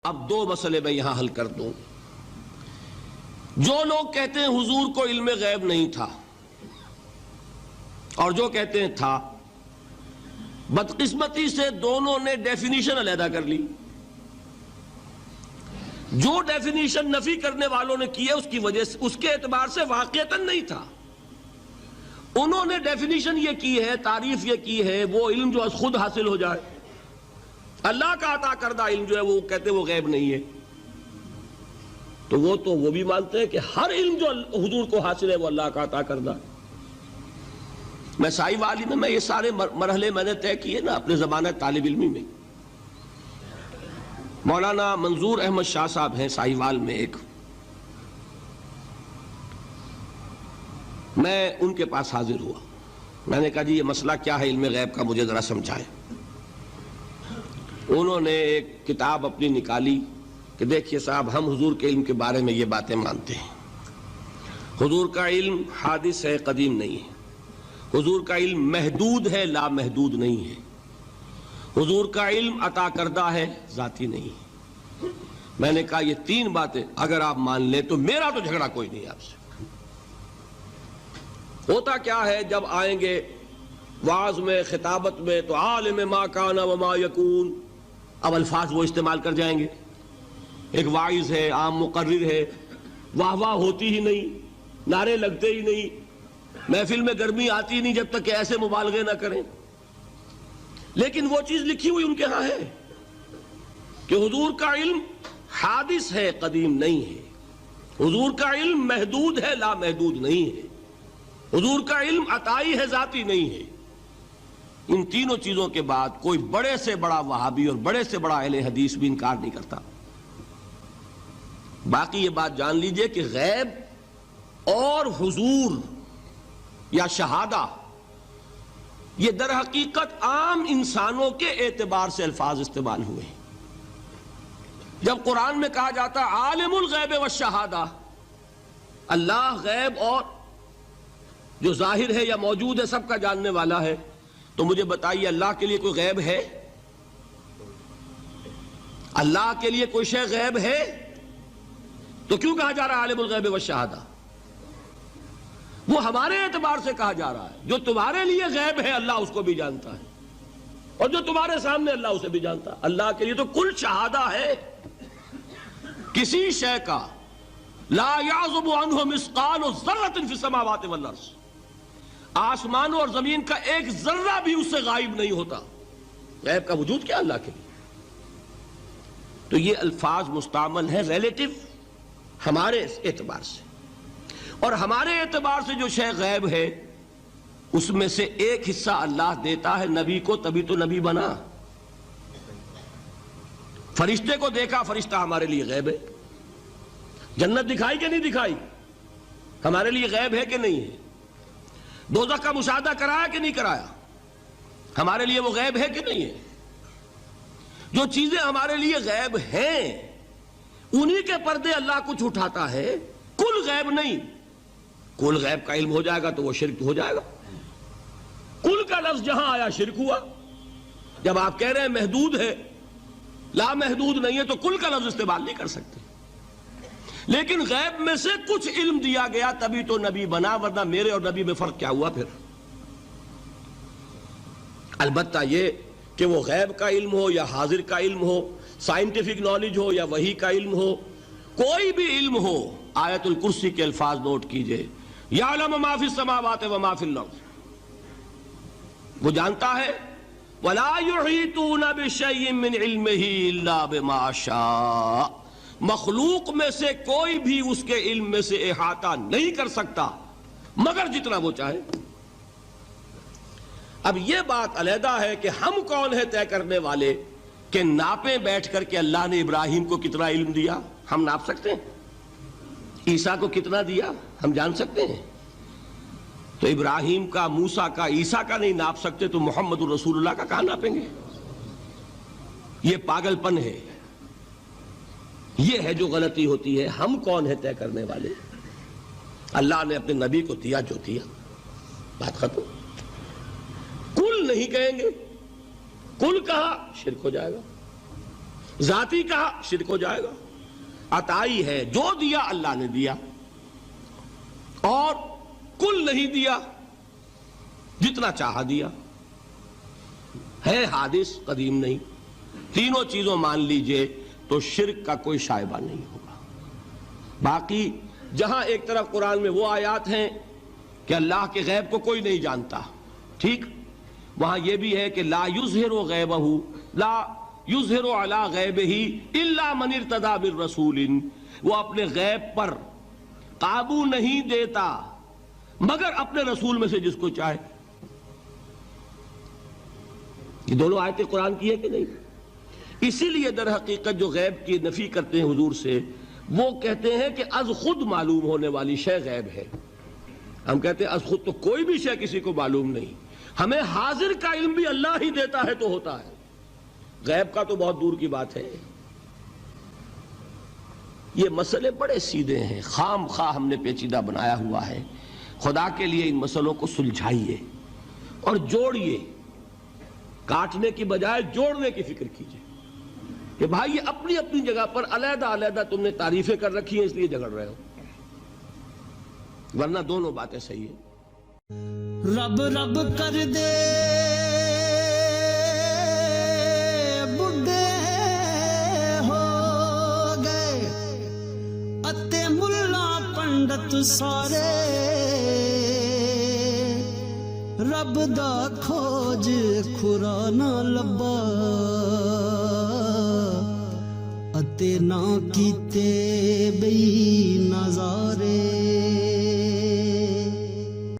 اب دو مسئلے میں یہاں حل کر دوں. جو لوگ کہتے ہیں حضور کو علم غیب نہیں تھا اور جو کہتے ہیں تھا، بدقسمتی سے دونوں نے ڈیفینیشن علیحدہ کر لی. جو ڈیفینیشن نفی کرنے والوں نے کی ہے اس کی وجہ سے، اس کے اعتبار سے واقعتاً نہیں تھا. انہوں نے ڈیفینیشن یہ کی ہے، تعریف یہ کی ہے، وہ علم جو خود حاصل ہو جائے. اللہ کا عطا کردہ علم جو ہے وہ کہتے ہیں وہ غیب نہیں ہے. تو وہ بھی مانتے ہیں کہ ہر علم جو حضور کو حاصل ہے وہ اللہ کا عطا کردہ. میں سائی والی میں یہ سارے مرحلے میں نے طے کیے نا اپنے زمانہ طالب علمی میں. مولانا منظور احمد شاہ صاحب ہیں سائی وال میں ایک، میں ان کے پاس حاضر ہوا. میں نے کہا جی یہ مسئلہ کیا ہے علم غیب کا، مجھے ذرا سمجھائیں. انہوں نے ایک کتاب اپنی نکالی کہ دیکھیے صاحب، ہم حضور کے علم کے بارے میں یہ باتیں مانتے ہیں. حضور کا علم حادث ہے، قدیم نہیں ہے. حضور کا علم محدود ہے، لا محدود نہیں ہے. حضور کا علم عطا کردہ ہے، ذاتی نہیں ہے. میں نے کہا یہ تین باتیں اگر آپ مان لیں تو میرا تو جھگڑا کوئی نہیں آپ سے. ہوتا کیا ہے جب آئیں گے وعظ میں، خطابت میں، تو عالم ما کان وما یکون، اب الفاظ وہ استعمال کر جائیں گے. ایک واعظ ہے، عام مقرر ہے، واہ واہ ہوتی ہی نہیں، نعرے لگتے ہی نہیں، محفل میں گرمی آتی نہیں جب تک کہ ایسے مبالغے نہ کریں. لیکن وہ چیز لکھی ہوئی ان کے ہاں ہے کہ حضور کا علم حادث ہے، قدیم نہیں ہے. حضور کا علم محدود ہے، لا محدود نہیں ہے. حضور کا علم عطائی ہے، ذاتی نہیں ہے. ان تینوں چیزوں کے بعد کوئی بڑے سے بڑا وہابی اور بڑے سے بڑا اہل حدیث بھی انکار نہیں کرتا. باقی یہ بات جان لیجئے کہ غیب اور حضور یا شہادہ یہ در حقیقت عام انسانوں کے اعتبار سے الفاظ استعمال ہوئے ہیں. جب قرآن میں کہا جاتا عالم الغیب والشہادہ، اللہ غیب اور جو ظاہر ہے یا موجود ہے سب کا جاننے والا ہے، تو مجھے بتائیے اللہ کے لیے کوئی غیب ہے؟ اللہ کے لیے کوئی شے غیب ہے؟ تو کیوں کہا جا رہا ہے عالم الغیب والشہادہ؟ وہ ہمارے اعتبار سے کہا جا رہا ہے. جو تمہارے لیے غیب ہے اللہ اس کو بھی جانتا ہے، اور جو تمہارے سامنے اللہ اسے بھی جانتا ہے. اللہ کے لیے تو کل شہادہ ہے. کسی شے کا لا یعزب عنہ مثقال ذرۃ فی السماوات والارض، آسمانوں اور زمین کا ایک ذرہ بھی اس سے غائب نہیں ہوتا. غیب کا وجود کیا اللہ کے لیے؟ تو یہ الفاظ مستعمل ہیں ریلیٹو ہمارے اعتبار سے، اور ہمارے اعتبار سے جو شے غیب ہے اس میں سے ایک حصہ اللہ دیتا ہے نبی کو، تبھی تو نبی بنا. فرشتے کو دیکھا، فرشتہ ہمارے لیے غیب ہے. جنت دکھائی کہ نہیں دکھائی، ہمارے لیے غیب ہے کہ نہیں ہے. دوزخ کا مشاہدہ کرایا کہ نہیں کرایا، ہمارے لیے وہ غیب ہے کہ نہیں ہے. جو چیزیں ہمارے لیے غیب ہیں انہی کے پردے اللہ کچھ اٹھاتا ہے. کل غیب نہیں. کل غیب کا علم ہو جائے گا تو وہ شرک ہو جائے گا. کل کا لفظ جہاں آیا شرک ہوا. جب آپ کہہ رہے ہیں محدود ہے، لا محدود نہیں ہے، تو کل کا لفظ استعمال نہیں کر سکتے. لیکن غیب میں سے کچھ علم دیا گیا تبھی تو نبی بنا، ورنہ میرے اور نبی میں فرق کیا ہوا پھر؟ البتہ یہ کہ وہ غیب کا علم ہو یا حاضر کا علم ہو، سائنٹیفک نالج ہو یا وحی کا علم ہو، کوئی بھی علم ہو، آیت الکرسی کے الفاظ نوٹ کیجئے، یعلم ما فی السماوات وما فی الارض، وہ جانتا ہے. ولا یحیطون بشیء من علمہ الا بما شاء، مخلوق میں سے کوئی بھی اس کے علم میں سے احاطہ نہیں کر سکتا مگر جتنا وہ چاہے. اب یہ بات علیحدہ ہے کہ ہم کون ہے طے کرنے والے کہ ناپیں بیٹھ کر کہ اللہ نے ابراہیم کو کتنا علم دیا. ہم ناپ سکتے ہیں؟ عیسیٰ کو کتنا دیا ہم جان سکتے ہیں؟ تو ابراہیم کا، موسیٰ کا، عیسیٰ کا نہیں ناپ سکتے تو محمد الرسول اللہ کا کہاں ناپیں گے؟ یہ پاگل پن ہے، یہ ہے جو غلطی ہوتی ہے. ہم کون ہے طے کرنے والے؟ اللہ نے اپنے نبی کو دیا جو دیا، بات ختم. کل نہیں کہیں گے، کل کہا شرک ہو جائے گا. ذاتی کہا شرک ہو جائے گا. عطائی ہے، جو دیا اللہ نے دیا، اور کل نہیں دیا، جتنا چاہا دیا. ہے حادث، قدیم نہیں. تینوں چیزوں مان لیجئے تو شرک کا کوئی شائبہ نہیں ہوگا. باقی جہاں ایک طرف قرآن میں وہ آیات ہیں کہ اللہ کے غیب کو کوئی نہیں جانتا، ٹھیک، وہاں یہ بھی ہے کہ لا یظہر غیبہ، لا یظہر علی غیبہ الا من ارتضی بالرسول، وہ اپنے غیب پر قابو نہیں دیتا مگر اپنے رسول میں سے جس کو چاہے. یہ دونوں آیتیں قرآن کی ہے کہ نہیں؟ اسی لیے در حقیقت جو غیب کی نفی کرتے ہیں حضور سے، وہ کہتے ہیں کہ از خود معلوم ہونے والی شے غیب ہے. ہم کہتے ہیں از خود تو کوئی بھی شے کسی کو معلوم نہیں، ہمیں حاضر کا علم بھی اللہ ہی دیتا ہے تو ہوتا ہے، غیب کا تو بہت دور کی بات ہے. یہ مسئلے بڑے سیدھے ہیں، خام خواہ ہم نے پیچیدہ بنایا ہوا ہے. خدا کے لیے ان مسئلوں کو سلجھائیے اور جوڑیے، کاٹنے کی بجائے جوڑنے کی فکر کیجیے کہ بھائی یہ اپنی اپنی جگہ پر علیحدہ علیحدہ تم نے تعریفیں کر رکھی ہیں اس لیے جھگڑ رہے ہو، ورنہ دونوں باتیں صحیح ہیں. رب رب کر دے بڈھے ہو گئے اتے ملا پنڈت سارے، رب دا کھوج کھرا نہ لبا اتے نہ کیتے بئی نظارے.